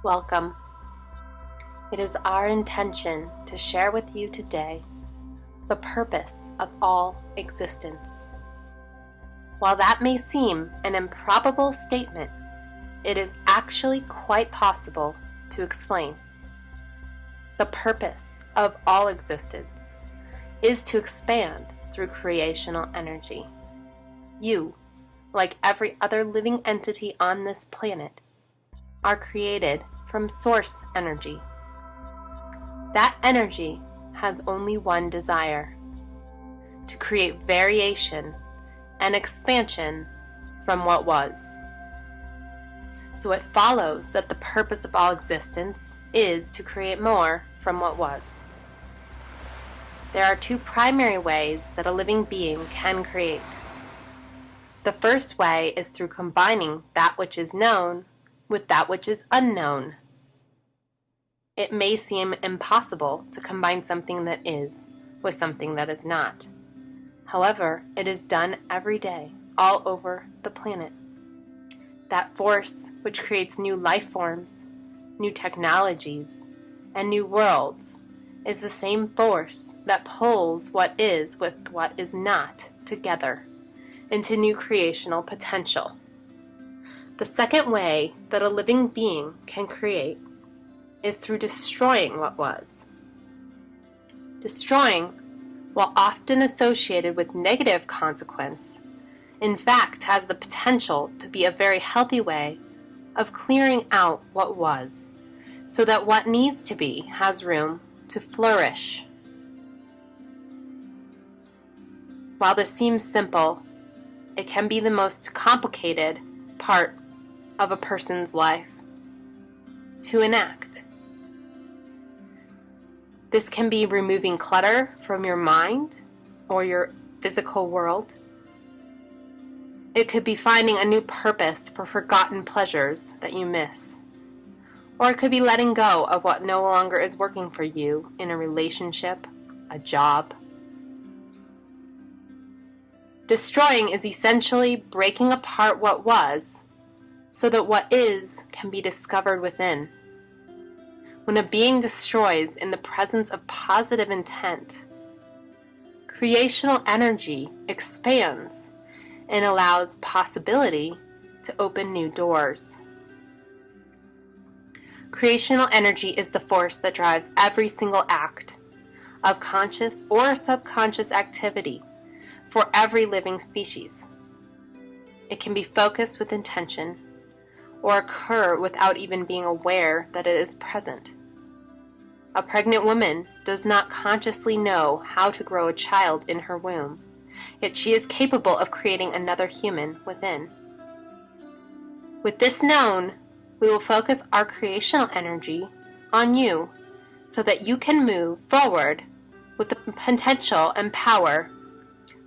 Welcome. It is our intention to share with you today the purpose of all existence. While that may seem an improbable statement, it is actually quite possible to explain. The purpose of all existence is to expand through creational energy. You, like every other living entity on this planet, are created from source energy. That energy has only one desire: to create variation and expansion from what was. So it follows that the purpose of all existence is to create more from what was. There are two primary ways that a living being can create. The first way is through combining that which is known with that which is unknown. It may seem impossible to combine something that is with something that is not. However, it is done every day, all over the planet. That force which creates new life forms, new technologies, and new worlds is the same force that pulls what is with what is not together into new creational potential. The second way that a living being can create is through destroying what was. Destroying, while often associated with negative consequence, in fact has the potential to be a very healthy way of clearing out what was, so that what needs to be has room to flourish. While this seems simple, it can be the most complicated part of a person's life to enact. This can be removing clutter from your mind or your physical world. It could be finding a new purpose for forgotten pleasures that you miss. Or it could be letting go of what no longer is working for you in a relationship, a job. Destroying is essentially breaking apart what was so that what is can be discovered within. When a being destroys in the presence of positive intent, creational energy expands and allows possibility to open new doors. Creational energy is the force that drives every single act of conscious or subconscious activity for every living species. It can be focused with intention or occur without even being aware that it is present. A pregnant woman does not consciously know how to grow a child in her womb, yet she is capable of creating another human within. With this known, we will focus our creational energy on you so that you can move forward with the potential and power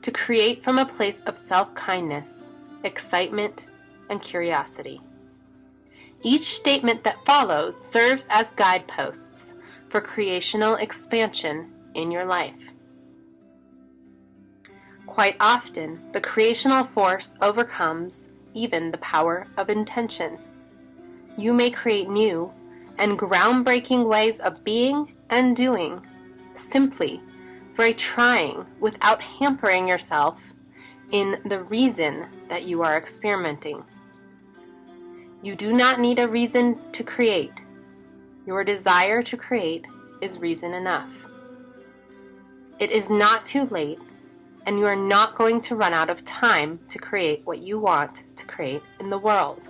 to create from a place of self-kindness, excitement, and curiosity. Each statement that follows serves as guideposts for creational expansion in your life. Quite often, the creational force overcomes even the power of intention. You may create new and groundbreaking ways of being and doing simply by trying without hampering yourself in the reason that you are experimenting. You do not need a reason to create. Your desire to create is reason enough. It is not too late, and you are not going to run out of time to create what you want to create in the world.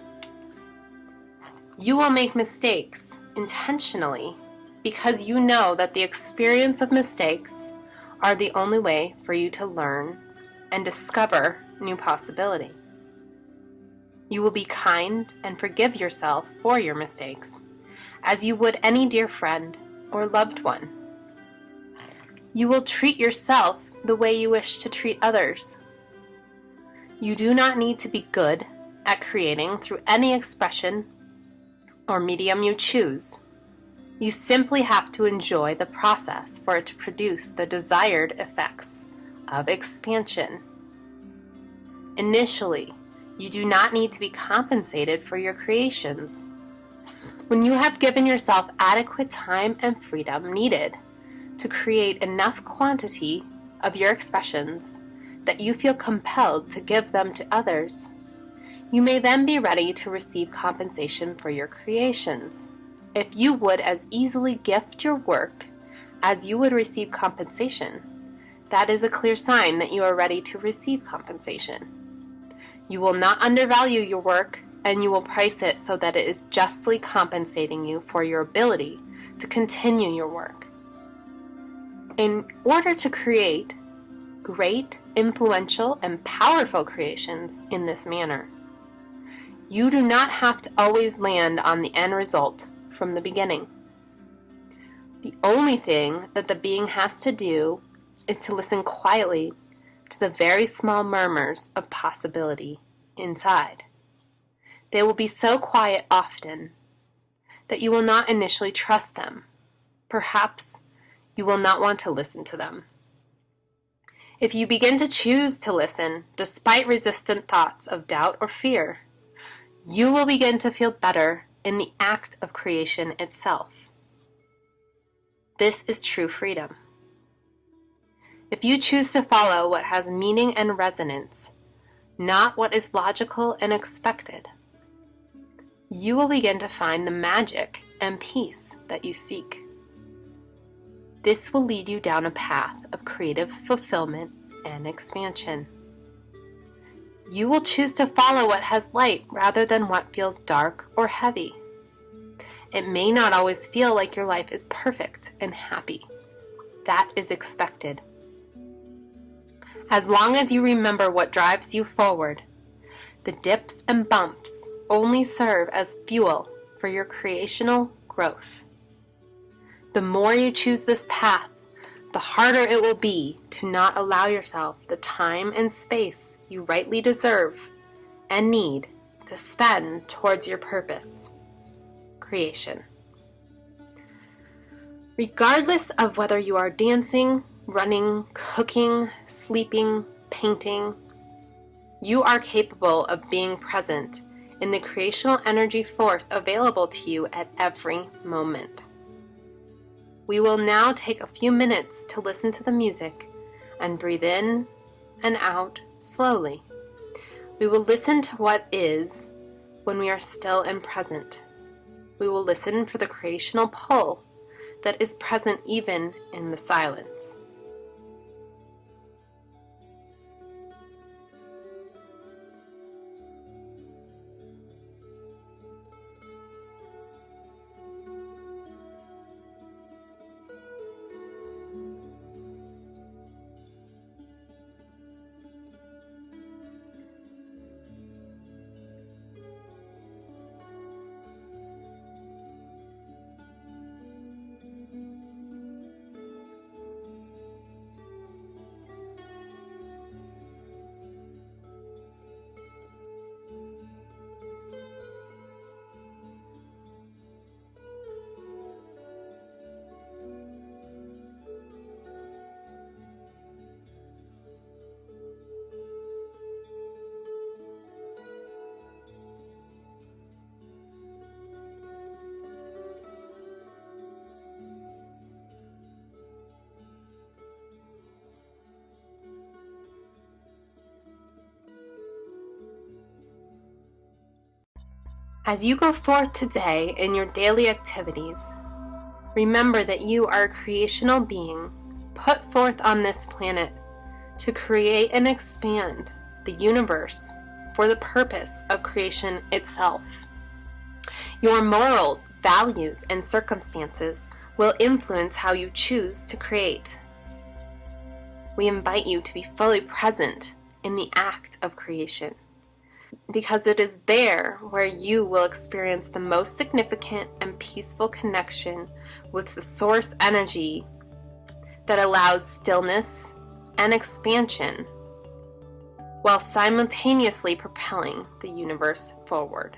You will make mistakes intentionally because you know that the experience of mistakes are the only way for you to learn and discover new possibility. You will be kind and forgive yourself for your mistakes, as you would any dear friend or loved one. You will treat yourself the way you wish to treat others. You do not need to be good at creating through any expression or medium you choose. You simply have to enjoy the process for it to produce the desired effects of expansion. Initially, you do not need to be compensated for your creations. When you have given yourself adequate time and freedom needed to create enough quantity of your expressions that you feel compelled to give them to others, you may then be ready to receive compensation for your creations. If you would as easily gift your work as you would receive compensation, that is a clear sign that you are ready to receive compensation. You will not undervalue your work, and you will price it so that it is justly compensating you for your ability to continue your work. In order to create great, influential, and powerful creations in this manner, you do not have to always land on the end result from the beginning. The only thing that the being has to do is to listen quietly to the very small murmurs of possibility inside. They will be so quiet often that you will not initially trust them. Perhaps you will not want to listen to them. If you begin to choose to listen, despite resistant thoughts of doubt or fear, you will begin to feel better in the act of creation itself. This is true freedom. If you choose to follow what has meaning and resonance, not what is logical and expected, you will begin to find the magic and peace that you seek. This will lead you down a path of creative fulfillment and expansion. You will choose to follow what has light rather than what feels dark or heavy. It may not always feel like your life is perfect and happy. That is expected. As long as you remember what drives you forward, the dips and bumps only serve as fuel for your creational growth. The more you choose this path, the harder it will be to not allow yourself the time and space you rightly deserve and need to spend towards your purpose, creation. Regardless of whether you are dancing, running, cooking, sleeping, painting, you are capable of being present in the creational energy force available to you at every moment. We will now take a few minutes to listen to the music and breathe in and out slowly. We will listen to what is when we are still and present. We will listen for the creational pull that is present even in the silence. As you go forth today in your daily activities, remember that you are a creational being put forth on this planet to create and expand the universe for the purpose of creation itself. Your morals, values, and circumstances will influence how you choose to create. We invite you to be fully present in the act of creation, because it is there where you will experience the most significant and peaceful connection with the source energy that allows stillness and expansion while simultaneously propelling the universe forward.